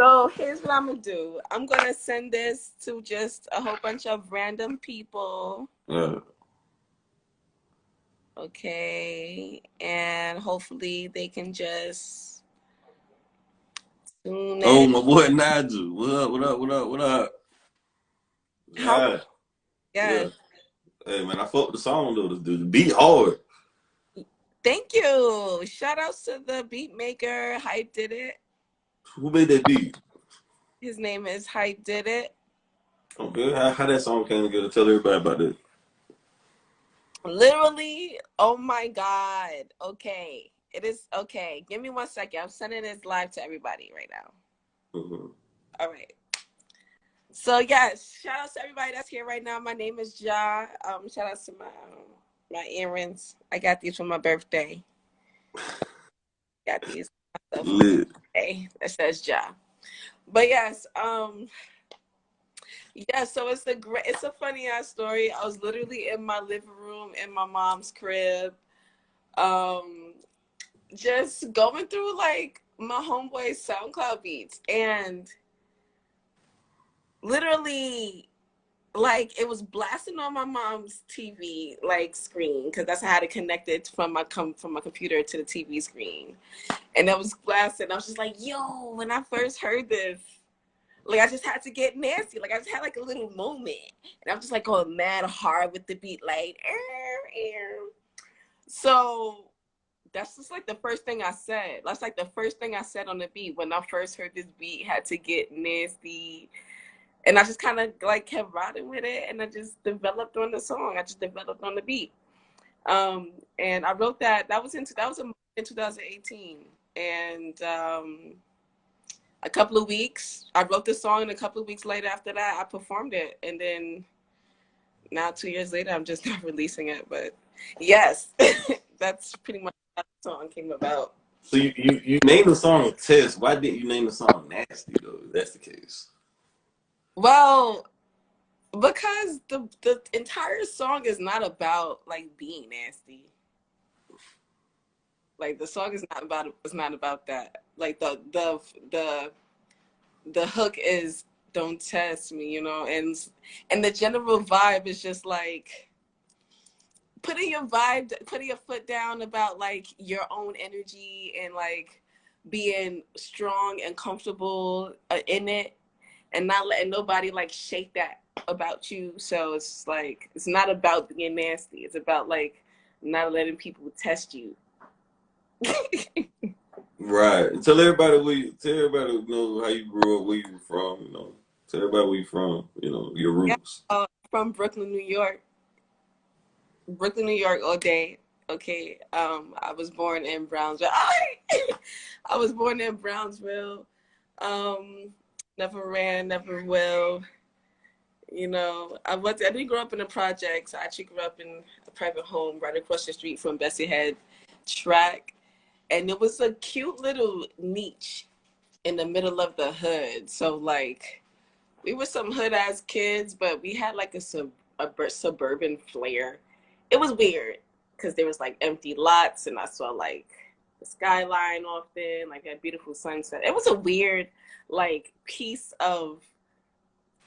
So here's what I'm gonna do. I'm gonna send this to just a whole bunch of random people. Yeah. Okay. And hopefully they can just tune Oh, in. my boy Nigel. What up? What up? What up? What up? How Yeah. yeah. Yeah. Hey man, I fuck with the song though. The beat hard. Thank you. Shout outs to the beat maker. Hype did it. Who made that beat? His name is Hype Did It. Okay, how that song came together? Tell everybody about that. Literally, oh my God. Okay. It is okay. Give me 1 second. I'm sending this live to everybody right now. Mhm. All right. So yes, shout out to everybody that's here right now. My name is Ja. Shout out to my earrings. I got these for my birthday. Got these myself for my Lit. birthday. That says Ja. But yes, yeah, so it's a funny ass story. I was literally in my living room in my mom's crib, um, just going through like my homeboy's SoundCloud beats, and literally like it was blasting on my mom's TV like screen because that's how I had it connected from my computer to the TV screen, and it was blasting. I was just like, yo, when I first heard this. Like I just had to get nasty. Like I just had like a little moment, and I'm just like going mad hard with the beat, like. So that's just like the first thing I said. That's like the first thing I said on the beat when I first heard this beat. Had to get nasty, and I just kind of like kept riding with it, and I just developed on the song. I just developed on the beat, and I wrote that. That was in 2018, and a couple of weeks. I wrote the song, and a couple of weeks later after that, I performed it. And then now, 2 years later, I'm just not releasing it. But yes, that's pretty much how the song came about. So you named the song Test. Why didn't you name the song Nasty though? If that's the case. Well, because the entire song is not about like being nasty. Like the song is not about that. Like the hook is don't test me, and the general vibe is just like putting your foot down about like your own energy and like being strong and comfortable in it and not letting nobody like shake that about you. So it's like it's not about being nasty. It's about like not letting people test you. Right. Tell everybody know how you grew up, where you from, Tell everybody where you from, your Yeah, roots. from Brooklyn, New York. Brooklyn, New York all day. Okay. I was born in Brownsville. I was born in Brownsville. Um, Never ran, never will. I didn't grow up in the projects. I actually grew up in a private home right across the street from Bessie Head Track. And it was a cute little niche in the middle of the hood. So like we were some hood ass kids, but we had like a suburban flair. It was weird because there was like empty lots, and I saw like the skyline often, like a beautiful sunset. It was a weird like piece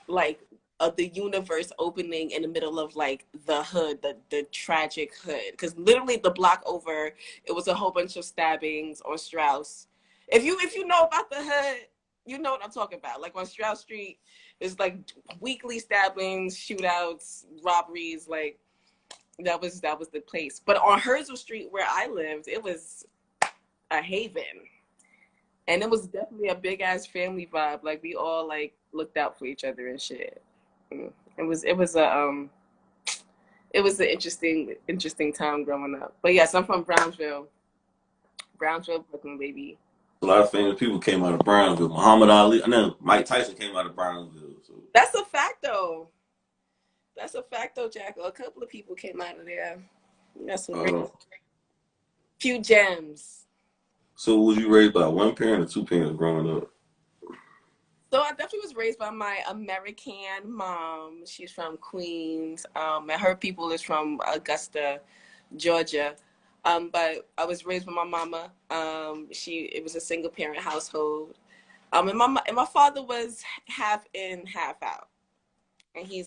like of the universe opening in the middle of like the hood, the tragic hood. Because literally the block over, it was a whole bunch of stabbings on Strauss. If you know about the hood, you know what I'm talking about. Like on Strauss Street, there's like weekly stabbings, shootouts, robberies. Like that was the place. But on Herzl Street where I lived, it was a haven. And it was definitely a big ass family vibe. Like we all like looked out for each other and shit. It was an interesting time growing up. But yes, I'm from Brownsville, Brooklyn, baby. A lot of famous people came out of Brownsville. Muhammad Ali, and then Mike Tyson came out of Brownsville. So That's a fact though. That's a fact though, Jack. A couple of people came out of there. Got some great uh, few gems. so was you raised by one parent or two parents growing up? So I definitely was raised by my American mom. She's from Queens. And her people is from Augusta, Georgia. But I was raised with my mama. It was a single parent household. And my father was half in, half out, and he's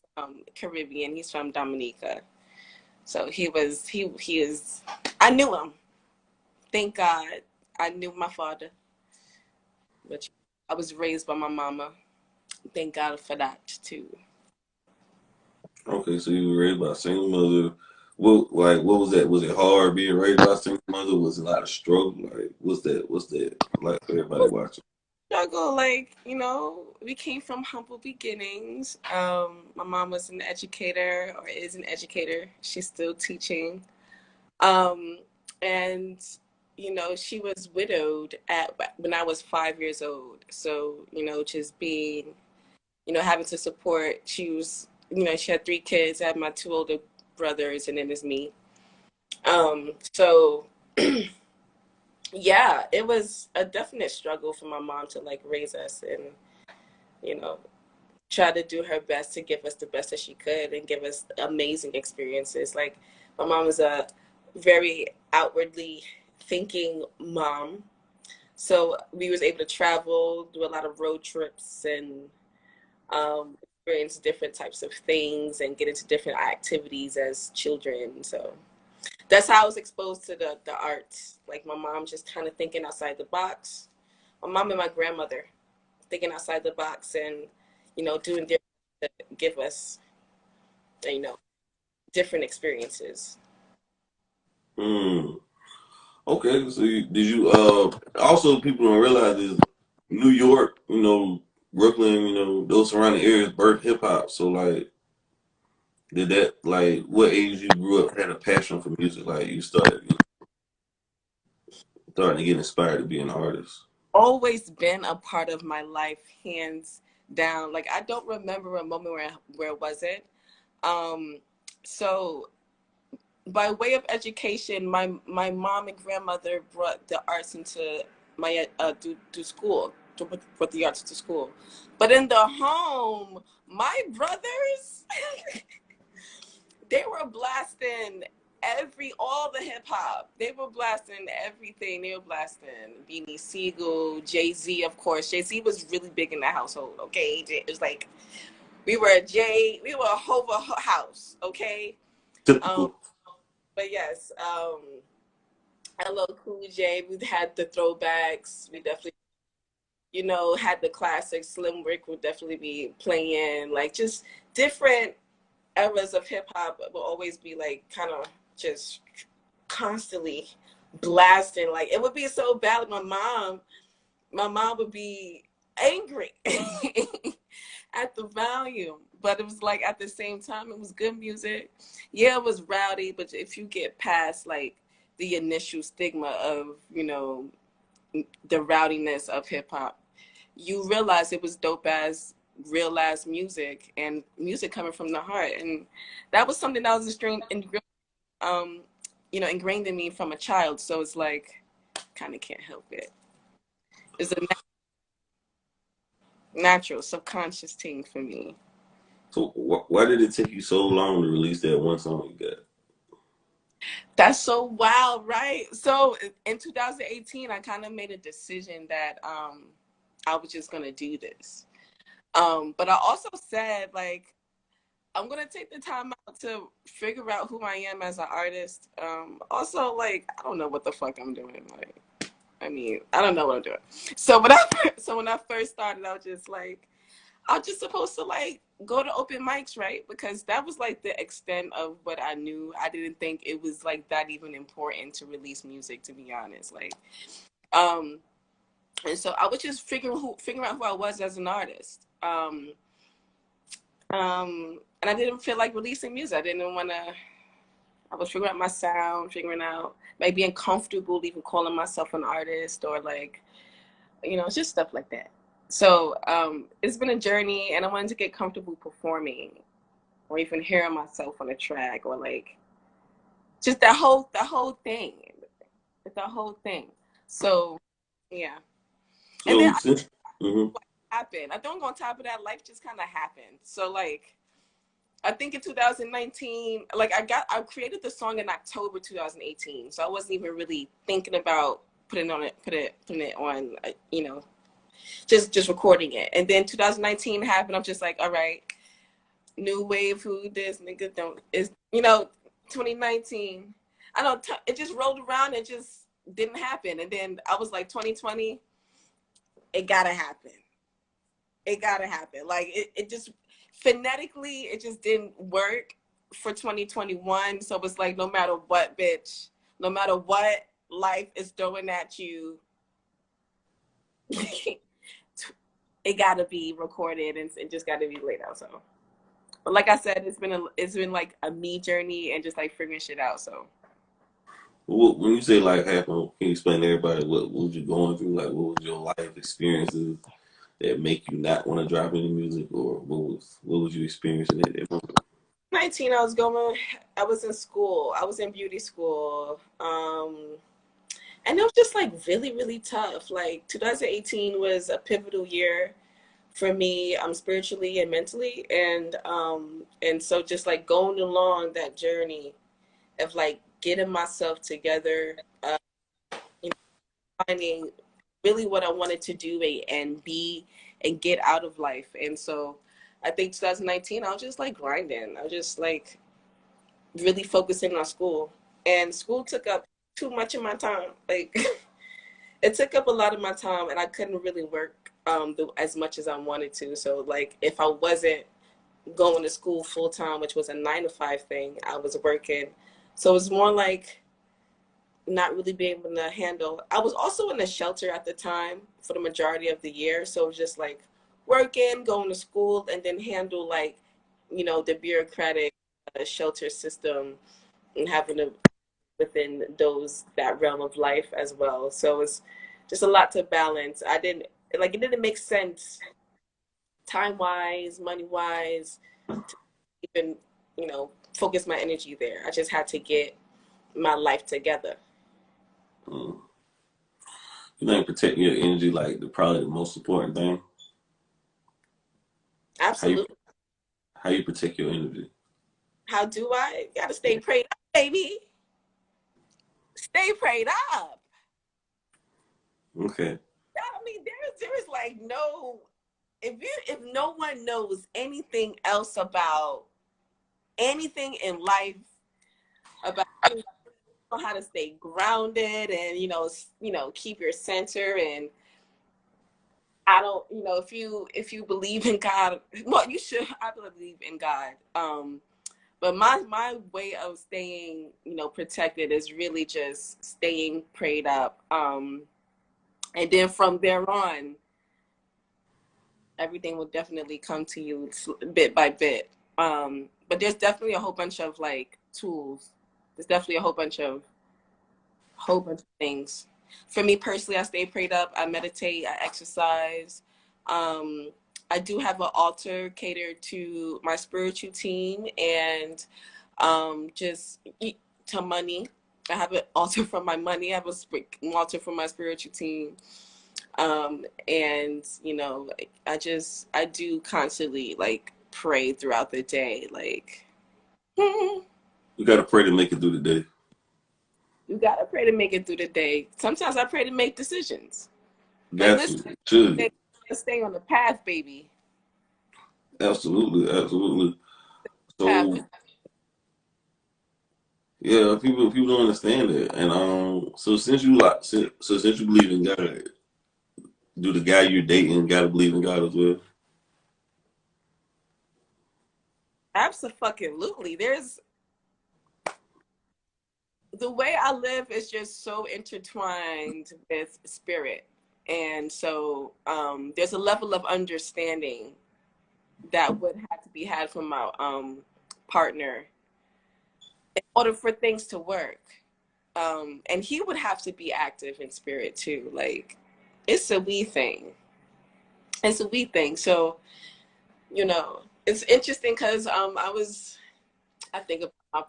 Caribbean. He's from Dominica, so he is. I knew him. Thank God, I knew my father, but I was raised by my mama. Thank God for that too. Okay, so you were raised by a single mother. What was that? Was it hard being raised by a single mother? Was it a lot of struggle? Like, what's that like for everybody watching? Struggle, like, we came from humble beginnings. My mom was an educator, or is an educator. She's still teaching. Um, and she was widowed at when I was 5 years old. So, just being, having to support. She had three kids. I had my two older brothers, and then there's me. So yeah, it was a definite struggle for my mom to like raise us and, you know, try to do her best to give us the best that she could and give us amazing experiences. Like, my mom was a very outwardly thinking mom. So we was able to travel, do a lot of road trips, and experience different types of things and get into different activities as children. So that's how I was exposed to the arts. Like, my mom just kind of thinking outside the box. My mom and my grandmother thinking outside the box and, doing different to give us, you know, different experiences. Mm. Okay, so did you also people don't realize is New York, Brooklyn, those surrounding areas birth hip hop. So like did that like what age you grew up had a passion for music? Like you starting to get inspired to be an artist. Always been a part of my life, hands down. Like, I don't remember a moment where it wasn't. Um, so by way of education, my mom and grandmother brought the arts into my to school, to brought the arts to school. But in the home, my brothers, they were blasting all the hip hop. They were blasting everything. They were blasting Beanie Siegel, Jay-Z, of course. Jay-Z was really big in the household, okay? It was like we were a Hova house, okay? Um, Typical. but yes, LL Cool J, we had the throwbacks. We definitely, had the classics. Slim Rick would definitely be playing, like, just different eras of hip hop will always be like kind of just constantly blasting. Like, it would be so bad. Like, my mom would be angry at the volume, but it was like at the same time it was good music. Yeah, it was rowdy, but if you get past like the initial stigma of the rowdiness of hip hop, you realize it was dope as real ass music and music coming from the heart. And that was something that was um, ingrained in me from a child. So it's like, kind of can't help it. It's a natural, subconscious thing for me. So why did it take you so long to release that one song you got? That's so wild, right? So in 2018, I kind of made a decision that I was just gonna do this. But I also said, like, I'm gonna take the time out to figure out who I am as an artist. Also, like, I don't know what the fuck I'm doing. Like, I mean, I don't know what I'm doing. So when I first started, I was just like, I was just supposed to like go to open mics, right? Because that was like the extent of what I knew. I didn't think it was like that even important to release music, to be honest. Like, um, and so I was just figuring out who I was as an artist. And I didn't feel like releasing music. I didn't want to. I was figuring out my sound, figuring out maybe being comfortable even calling myself an artist, or like, just stuff like that. So it's been a journey, and I wanted to get comfortable performing or even hearing myself on a track, or like just that whole thing, So yeah, and then So since mhm. what happened. I think on top of that, life just kind of happened. So like, I think in 2019, like, I created the song in October 2018, so I wasn't even really thinking about putting it on, just recording it. And then 2019 happened. I'm just like, all right, new wave, who this nigga don't is 2019. I know it just rolled around and just didn't happen. And then I was like, 2020, it gotta happen. It gotta happen. Like it just phonetically, it just didn't work for 2021. So it's like, no matter what, bitch, no matter what life is throwing at you, it gotta be recorded and it just gotta be laid out. So, but like I said, it's been like a me journey and just like figuring shit out. So. When you say life happened, can you explain to everybody what was you going through? Like, what was your life experiences that make you not want to drop any music, or what was you experiencing at that moment? 19, I was in school. I was in beauty school. And it was just like really, really tough. Like 2018 was a pivotal year for me, spiritually and mentally. And so just like going along that journey of like getting myself together, you know, finding really what I wanted to do and be and get out of life. And so I think 2019, I was just like grinding. I was just like really focusing on school. And school took up too much of my time. Like it took up a lot of my time and I couldn't really work as much as I wanted to. So like if I wasn't going to school full time, which was a 9 to 5 thing, I was working. So it was more like not really being able to handle. I was also in a shelter at the time for the majority of the year. So it was just like working, going to school, and then handle like, the bureaucratic shelter system and having to within that realm of life as well. So it's just a lot to balance. It didn't make sense time wise, money wise, to even, focus my energy there. I just had to get my life together. Mm. You think protecting your energy like probably the most important thing? Absolutely. How you protect your energy? How do I? You gotta stay prayed up, baby. Stay prayed up. Okay. I mean, there is like no, if no one knows anything else about anything in life, about how to stay grounded and keep your center. And I don't, if you believe in God, well, you should. I believe in God. But my way of staying, protected is really just staying prayed up. And then from there on, everything will definitely come to you bit by bit. But there's definitely a whole bunch of like tools. There's definitely a whole bunch of things. For me personally, I stay prayed up. I meditate. I exercise. I do have an altar catered to my spiritual team and just to money. I have an altar for my money. I have an altar for my spiritual team. And I do constantly like pray throughout the day. Like you gotta pray to make it through the day. You gotta pray to make it through the day. Sometimes I pray to make decisions. Like listen, stay on the path, baby. Absolutely. Path. So yeah, people don't understand it. And so since you believe in God, do the guy you're dating gotta believe in God as well? Absolutely. There's the way I live is just so intertwined with spirit. And so there's a level of understanding that would have to be had from my partner in order for things to work. And he would have to be active in spirit too. Like it's a we thing. It's a we thing. So, it's interesting because I think about I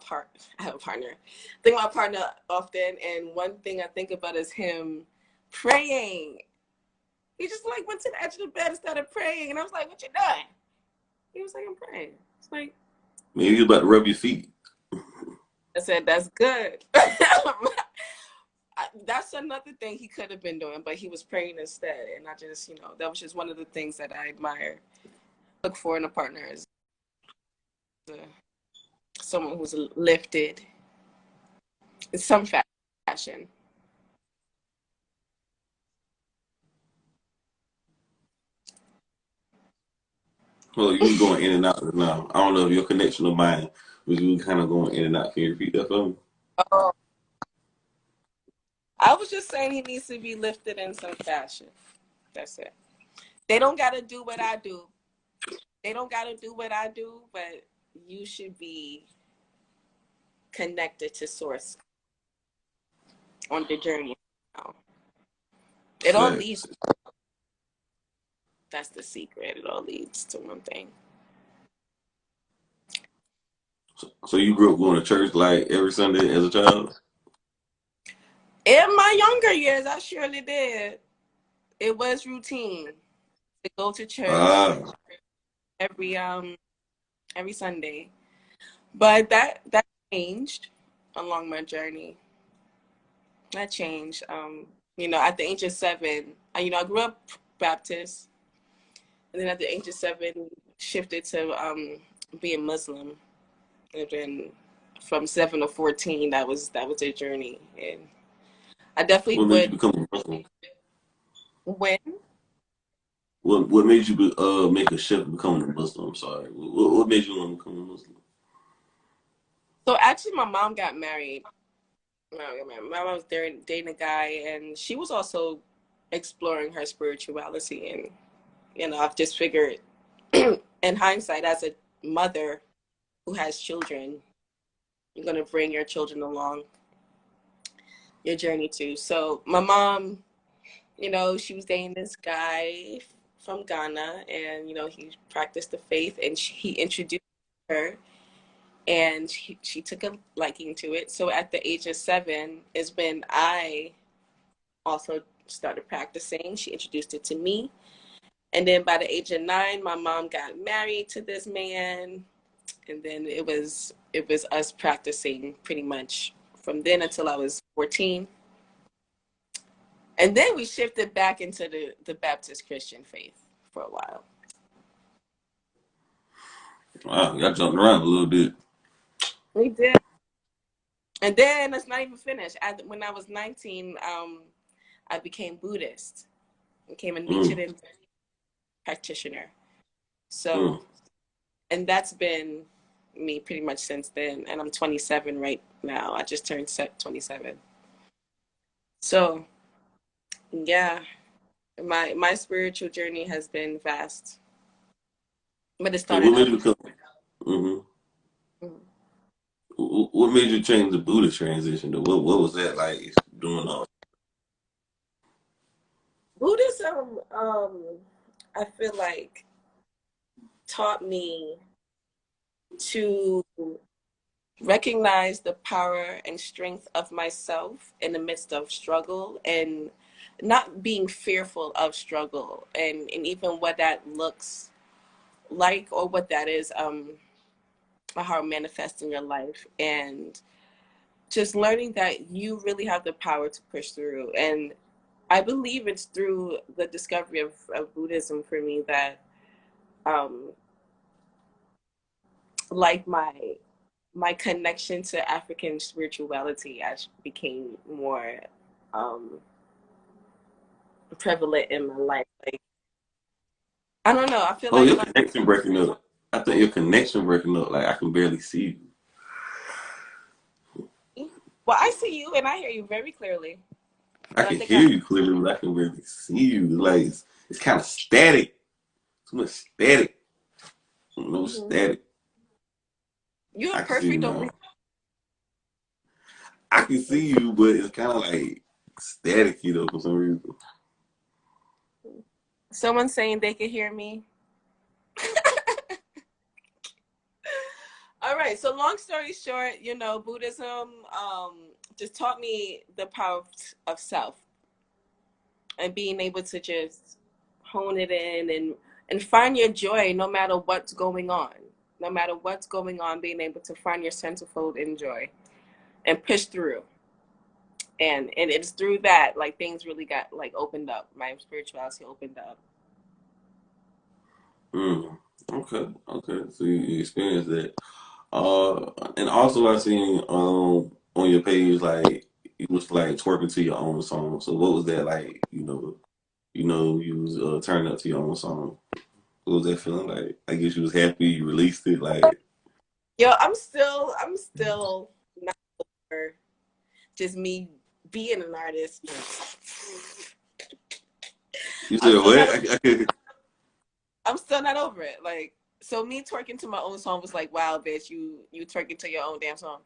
have a partner. I think about my partner often, and one thing I think about is him praying. He just like went to the edge of the bed and started praying, and I was like, "What you doing?" He was like, "I'm praying." It's like maybe you're about to rub your feet. I said, "That's good." That's another thing he could have been doing, but he was praying instead. And I just, that was just one of the things that I admire, look for in a partner, is someone who's lifted in some fashion. Well, you going in and out now. I don't know if your connection or mine, but you kind of going in and out. Can you repeat that for me? Oh, I was just saying he needs to be lifted in some fashion. That's it. They don't got to do what I do. They don't got to do what I do, but you should be connected to source on the journey. It all leads. That's the secret. It all leads to one thing. So you grew up going to church like every Sunday as a child? In my younger years, I surely did. It was routine to go to church every Sunday, but that changed along my journey. That changed. At the age of 7, I grew up Baptist, and then at the age of 7, shifted to being Muslim, and then from 7 to 14, that was a journey, and I definitely What made you become a Muslim? When? What made you make a shift to becoming a Muslim? I'm sorry. What made you want to become a Muslim? So actually, my mom got married. My mom was dating a guy, and she was also exploring her spirituality. And I've just figured, in hindsight, as a mother who has children, you're gonna bring your children along your journey too. So my mom, she was dating this guy from Ghana, and he practiced the faith, and he introduced her, and she took a liking to it. So at the age of 7 is when I also started practicing. She introduced it to me, and then by the age of 9, my mom got married to this man, and then it was us practicing pretty much from then until I was 14. And then we shifted back into the Baptist Christian faith for a while. Wow, y'all jumped around a little bit. We did. And then it's not even finished. When I was 19, I became Buddhist, became a Nichiren practitioner. So, and that's been me pretty much since then. And I'm 27 right now. I just turned 27. So, yeah, my spiritual journey has been vast, but it So started what made out. you become? What made you change the Buddhist transition? What was that like doing all? Buddhism, I feel like, taught me to recognize the power and strength of myself in the midst of struggle, and not being fearful of struggle, and even what that looks like, or what that is, how it manifests in your life, and just learning that you really have the power to push through. And I believe it's through the discovery of Buddhism for me that like my connection to African spirituality became more prevalent in my life. Like, I don't know. I feel Oh, like your connection breaking up. I think your connection breaking up. Like I can barely see well, I see you and I hear you very clearly. I can hear you clearly, but I can barely see you. Like it's kind of static. Too much static. No static. You're I can see you perfect over now. here. I can see you, but it's kind of like staticky though for some reason. Someone saying they can hear me. All right. So long story short, Buddhism just taught me the power of self, and being able to just hone it in, and find your joy no matter what's going on. No matter what's going on, being able to find your centerfold in joy and push through. And it's through that, like, things really got, like, opened up. My spirituality opened up. Mm. Okay, okay. So you experienced that. And also I seen on your page like it was like twerking to your own song. So what was that like? You was turning up to your own song. What was that feeling like? I guess you was happy you released it. Like Yo, I'm still not over just me being an artist. you I'm said, still what? not I I'm still not over it. Like, so me twerking to my own song was like, wow, bitch, you twerking to your own damn song.